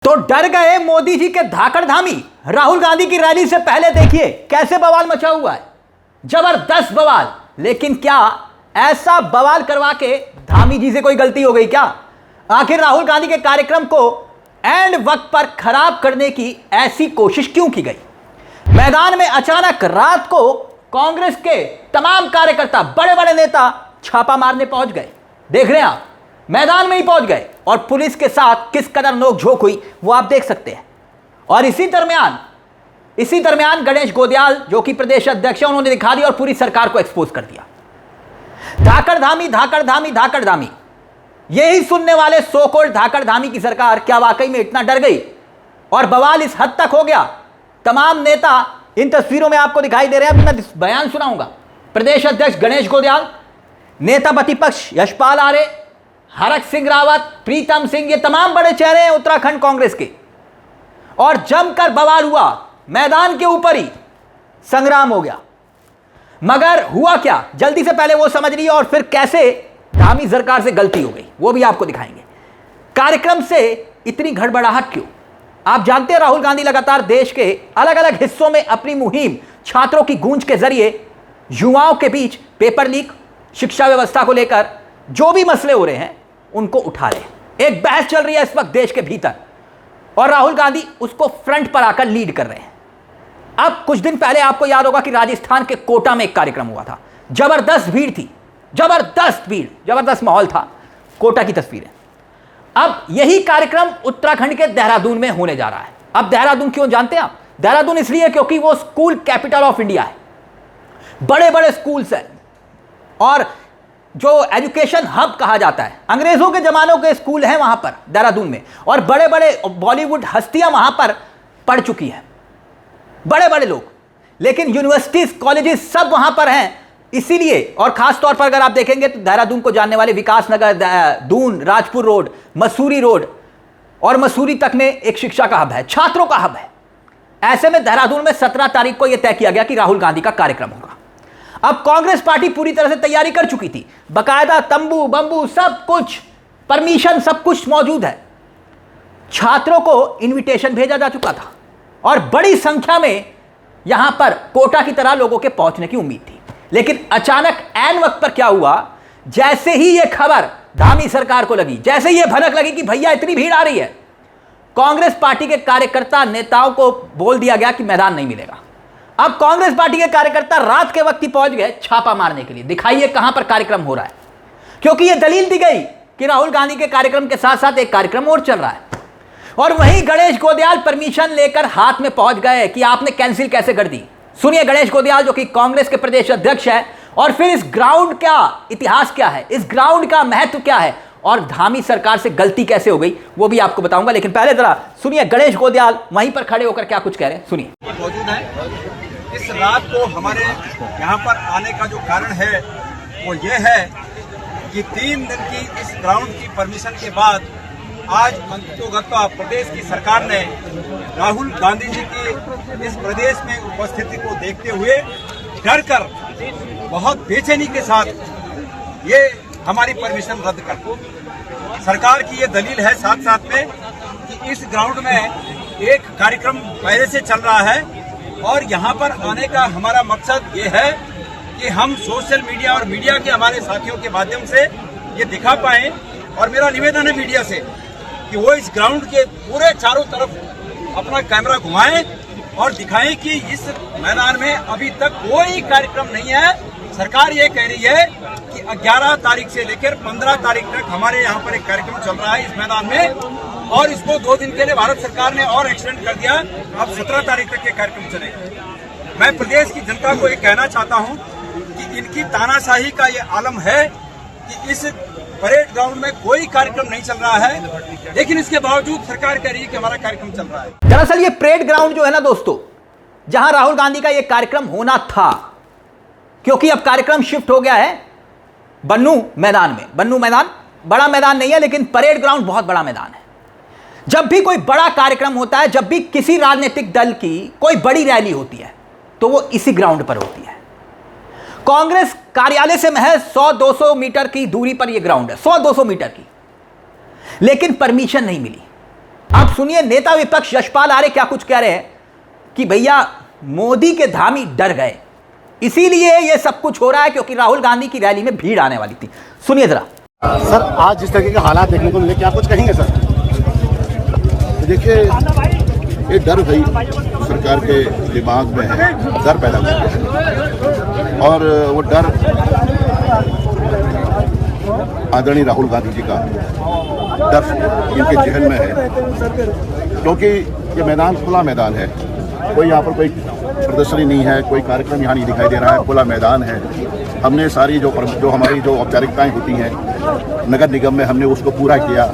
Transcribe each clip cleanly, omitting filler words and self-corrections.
तो डर गए मोदी जी के धाकड़ धामी। राहुल गांधी की रैली से पहले देखिए कैसे बवाल मचा हुआ है, जबरदस्त बवाल। लेकिन क्या ऐसा बवाल करवा के धामी जी से कोई गलती हो गई क्या? आखिर राहुल गांधी के कार्यक्रम को एंड वक्त पर खराब करने की ऐसी कोशिश क्यों की गई? मैदान में अचानक रात को कांग्रेस के तमाम कार्यकर्ता, बड़े बड़े नेता छापा मारने पहुंच गए। देख रहे हैं आप, मैदान में ही पहुंच गए और पुलिस के साथ किस कदर नोकझोंक हुई वो आप देख सकते हैं। और इसी दरमियान गणेश गोदियाल जो कि प्रदेश अध्यक्ष है, उन्होंने दिखा दिया और पूरी सरकार को एक्सपोज कर दिया। धाकड़ धामी, धाकड़ धामी, धाकड़ धामी, यही सुनने वाले सो कॉल्ड धाकड़ धामी की सरकार क्या वाकई में इतना डर गई? और बवाल इस हद तक हो गया, तमाम नेता इन तस्वीरों में आपको दिखाई दे रहे हैं। मैं बयान सुनाऊंगा। प्रदेश अध्यक्ष गणेश गोदियाल, नेता प्रतिपक्ष यशपाल आर्य, हरक सिंह रावत, प्रीतम सिंह, ये तमाम बड़े चेहरे हैं उत्तराखंड कांग्रेस के। और जमकर बवाल हुआ, मैदान के ऊपर ही संग्राम हो गया। मगर हुआ क्या, जल्दी से पहले वो समझ लीजिए और फिर कैसे धामी सरकार से गलती हो गई वो भी आपको दिखाएंगे। कार्यक्रम से इतनी गड़बड़ाहट क्यों? आप जानते हैं राहुल गांधी लगातार देश के अलग अलग हिस्सों में अपनी मुहिम छात्रों की गूंज के जरिए युवाओं के बीच पेपर लीक, शिक्षा व्यवस्था को लेकर जो भी मसले हो रहे हैं उनको उठा रहे हैं। एक बहस चल रही है इस वक्त देश के भीतर और राहुल गांधी उसको फ्रंट पर आकर लीड कर रहे हैं। अब कुछ दिन पहले आपको याद होगा कि राजस्थान के कोटा में एक कार्यक्रम हुआ था, जबरदस्त भीड़ थी, जबरदस्त भीड़, जबरदस्त माहौल था। कोटा की तस्वीरें। अब यही कार्यक्रम उत्तराखंड के देहरादून में होने जा रहा है। अब देहरादून क्यों जानते हैं आप? देहरादून इसलिए क्योंकि वो स्कूल कैपिटल ऑफ इंडिया है। बड़े बड़े स्कूल्स हैं और जो एजुकेशन हब कहा जाता है, अंग्रेजों के जमानों के स्कूल हैं वहां पर देहरादून में। और बड़े बड़े बॉलीवुड हस्तियां वहां पर पढ़ चुकी हैं, बड़े बड़े लोग। लेकिन यूनिवर्सिटीज, कॉलेजेस सब वहां पर हैं। इसीलिए और खास तौर पर अगर आप देखेंगे तो देहरादून को जानने वाले विकास नगर, दून, राजपुर रोड, मसूरी रोड और मसूरी तक में एक शिक्षा का हब है, छात्रों का हब है। ऐसे में देहरादून में 17 तारीख को यह तय किया गया कि राहुल गांधी का कार्यक्रम होगा। अब कांग्रेस पार्टी पूरी तरह से तैयारी कर चुकी थी, बकायदा तंबू बंबू सब कुछ, परमिशन सब कुछ मौजूद है। छात्रों को इनविटेशन भेजा जा चुका था और बड़ी संख्या में यहां पर कोटा की तरह लोगों के पहुंचने की उम्मीद थी। लेकिन अचानक ऐन वक्त पर क्या हुआ, जैसे ही यह खबर धामी सरकार को लगी, जैसे ही यह भनक लगी कि भैया इतनी भीड़ आ रही है, कांग्रेस पार्टी के कार्यकर्ता नेताओं को बोल दिया गया कि मैदान नहीं मिलेगा। अब कांग्रेस पार्टी के कार्यकर्ता रात के वक्त ही पहुंच गए छापा मारने के लिए, दिखाइए कहां पर कार्यक्रम हो रहा है। क्योंकि यह दलील दी गई कि राहुल गांधी के कार्यक्रम के साथ साथ एक कार्यक्रम और चल रहा है। और वहीं गणेश गोदियाल परमिशन लेकर हाथ में पहुंच गए कि आपने कैंसिल कैसे कर दी। सुनिए गणेश गोदियाल जो कि कांग्रेस के प्रदेश अध्यक्ष है, और फिर इस ग्राउंड का इतिहास क्या है, इस ग्राउंड का महत्व क्या है और धामी सरकार से गलती कैसे हो गई वो भी आपको बताऊंगा। लेकिन पहले जरा सुनिए गणेश गोदियाल वहीं पर खड़े होकर क्या कुछ कह रहे हैं, सुनिए। मौजूद है। इस रात को हमारे यहाँ पर आने का जो कारण है वो ये है कि 3 दिन की इस ग्राउंड की परमिशन के बाद आज मंत्रियों प्रदेश की सरकार ने राहुल गांधी जी की इस प्रदेश में उपस्थिति को देखते हुए डर कर बहुत बेचैनी के साथ ये हमारी परमिशन रद्द कर दी। सरकार की ये दलील है साथ साथ में कि इस ग्राउंड में एक कार्यक्रम पहले से चल रहा है और यहाँ पर आने का हमारा मकसद ये है कि हम सोशल मीडिया और मीडिया के हमारे साथियों के माध्यम से ये दिखा पाएं। और मेरा निवेदन है मीडिया से कि वो इस ग्राउंड के पूरे चारों तरफ अपना कैमरा घुमाएं और दिखाएं कि इस मैदान में अभी तक कोई कार्यक्रम नहीं है। सरकार ये कह रही है कि 11 तारीख से लेकर 15 तारीख तक हमारे यहाँ पर एक कार्यक्रम चल रहा है इस मैदान में, और इसको 2 दिन के लिए भारत सरकार ने और एक्सटेंड कर दिया। अब 17 तारीख तक ये कार्यक्रम चलेगा। मैं प्रदेश की जनता को ये कहना चाहता हूँ कि इनकी तानाशाही का ये आलम है कि इस परेड ग्राउंड में कोई कार्यक्रम नहीं चल रहा है, लेकिन इसके बावजूद सरकार कह रही है कि हमारा कार्यक्रम चल रहा है। दरअसल ये परेड ग्राउंड जो है ना दोस्तों, जहां राहुल गांधी का ये कार्यक्रम होना था, क्योंकि अब कार्यक्रम शिफ्ट हो गया है बन्नू मैदान में। बन्नू मैदान बड़ा मैदान नहीं है, लेकिन परेड ग्राउंड बहुत बड़ा मैदान है। जब भी कोई बड़ा कार्यक्रम होता है, जब भी किसी राजनीतिक दल की कोई बड़ी रैली होती है, तो वो इसी ग्राउंड पर होती है। कांग्रेस कार्यालय से महज 100-200 मीटर की दूरी पर यह ग्राउंड है, 100-200 मीटर की। लेकिन परमिशन नहीं मिली। आप सुनिए नेता विपक्ष यशपाल आर्य क्या कुछ कह रहे हैं कि भैया मोदी के धामी डर गए, इसीलिए ये सब कुछ हो रहा है क्योंकि राहुल गांधी की रैली में भीड़ आने वाली थी। सुनिए जरा। सर आज जिस तरीके के हालात देखने को मिले, क्या कुछ कहेंगे सर? देखिए, ये डर भाई सरकार के दिमाग में है, डर पैदा कर गया है और वो डर आदरणीय राहुल गांधी जी का डर इनके जहन में है, क्योंकि ये मैदान खुला मैदान है, कोई यहाँ पर कोई प्रदर्शनी नहीं है, कोई कार्यक्रम यहाँ नहीं दिखाई दे रहा है, खुला मैदान है। हमने सारी जो हमारी जो औपचारिकताएं होती हैं नगर निगम में हमने उसको पूरा किया,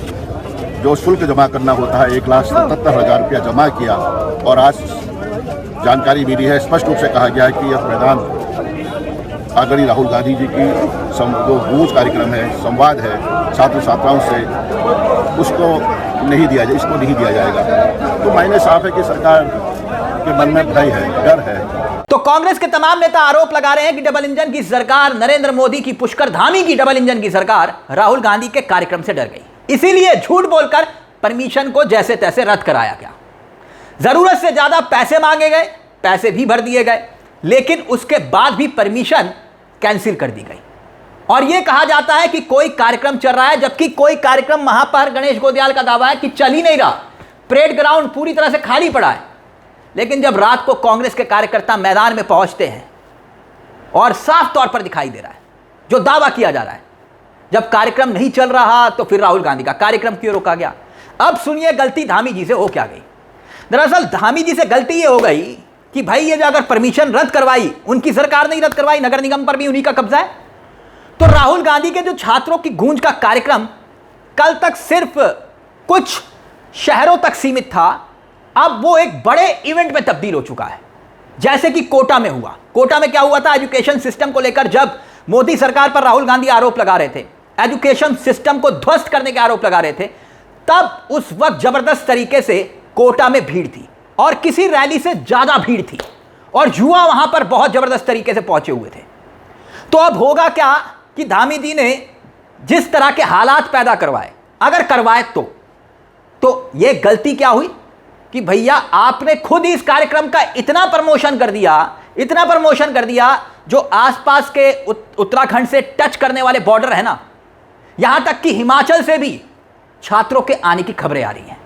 जो शुल्क जमा करना होता है 1,77,000 रुपया जमा किया और आज जानकारी मिली है, स्पष्ट रूप से कहा गया है कि यह मैदान आदरणीय राहुल गांधी जी की जो गूंज कार्यक्रम है, संवाद है छात्र छात्राओं से, उसको नहीं दिया जाए, इसको नहीं दिया जाएगा। तो मायने साफ है कि सरकार के मन में भय है, डर है। तो कांग्रेस के तमाम नेता आरोप लगा रहे हैं कि डबल इंजन की सरकार, नरेंद्र मोदी की पुष्कर धामी की डबल इंजन की सरकार राहुल गांधी के कार्यक्रम से डर गई, इसीलिए झूठ बोलकर परमिशन को जैसे तैसे रद्द कराया गया। जरूरत से ज्यादा पैसे मांगे गए, पैसे भी भर दिए गए, लेकिन उसके बाद भी परमिशन कैंसिल कर दी गई। और यह कहा जाता है कि कोई कार्यक्रम चल रहा है, जबकि कोई कार्यक्रम वहां पर गणेश गोदियाल का दावा है कि चल ही नहीं रहा, परेड ग्राउंड पूरी तरह से खाली पड़ा है। लेकिन जब रात को कांग्रेस के कार्यकर्ता मैदान में पहुंचते हैं और साफ तौर पर दिखाई दे रहा है जो दावा किया जा रहा है, जब कार्यक्रम नहीं चल रहा तो फिर राहुल गांधी का कार्यक्रम क्यों रोका गया। अब सुनिए गलती धामी जी से हो क्या गई। दरअसल धामी जी से गलती ये हो गई कि भाई ये जो अगर परमिशन रद्द करवाई, उनकी सरकार ने रद्द करवाई, नगर निगम पर भी उन्हीं का कब्जा है, तो राहुल गांधी के जो छात्रों की गूंज का कार्यक्रम कल तक सिर्फ कुछ शहरों तक सीमित था, अब वो एक बड़े इवेंट में तब्दील हो चुका है। जैसे कि कोटा में हुआ। कोटा में क्या हुआ था, एजुकेशन सिस्टम को लेकर जब मोदी सरकार पर राहुल गांधी आरोप लगा रहे थे, एजुकेशन सिस्टम को ध्वस्त करने के आरोप लगा रहे थे, तब उस वक्त जबरदस्त तरीके से कोटा में भीड़ थी और किसी रैली से ज्यादा भीड़ थी और युवा वहां पर बहुत जबरदस्त तरीके से पहुंचे हुए थे। तो अब होगा क्या कि धामी जी ने जिस तरह के हालात पैदा करवाए, अगर करवाए तो यह गलती क्या हुई कि भैया आपने खुद इस कार्यक्रम का इतना प्रमोशन कर दिया जो आसपास के उत्तराखंड से टच करने वाले बॉर्डर है ना, यहां तक कि हिमाचल से भी छात्रों के आने की खबरें आ रही हैं,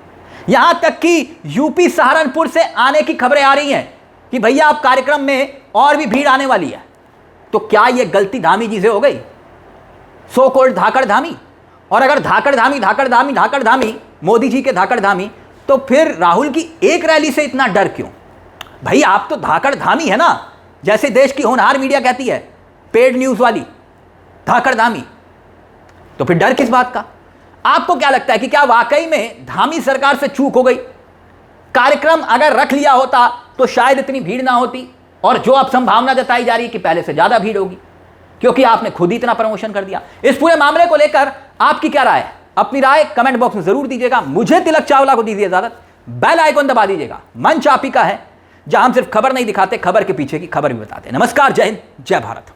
यहां तक कि यूपी सहारनपुर से आने की खबरें आ रही हैं कि भैया आप कार्यक्रम में और भी भीड़ आने वाली है। तो क्या यह गलती धामी जी से हो गई, सो कॉल्ड धाकड़ धामी? और अगर धाकड़ धामी मोदी जी के धाकड़ धामी, तो फिर राहुल की एक रैली से इतना डर क्यों? भाई आप तो धाकड़ धामी है ना, जैसे देश की होनहार मीडिया कहती है, पेड न्यूज वाली धाकड़ धामी, तो फिर डर किस बात का? आपको क्या लगता है कि क्या वाकई में धामी सरकार से चूक हो गई? कार्यक्रम अगर रख लिया होता तो शायद इतनी भीड़ ना होती, और जो अब संभावना जताई जा रही है कि पहले से ज्यादा भीड़ होगी, क्योंकि आपने खुद ही इतना प्रमोशन कर दिया। इस पूरे मामले को लेकर आपकी क्या राय है? अपनी राय कमेंट बॉक्स में जरूर दीजिएगा। मुझे तिलक चावला को दीजिए इजाजत, बेल आइकन दबा दीजिएगा। मंच आप ही का है, जहां हम सिर्फ खबर नहीं दिखाते, खबर के पीछे की खबर भी बताते हैं। नमस्कार, जय हिंद, जय भारत।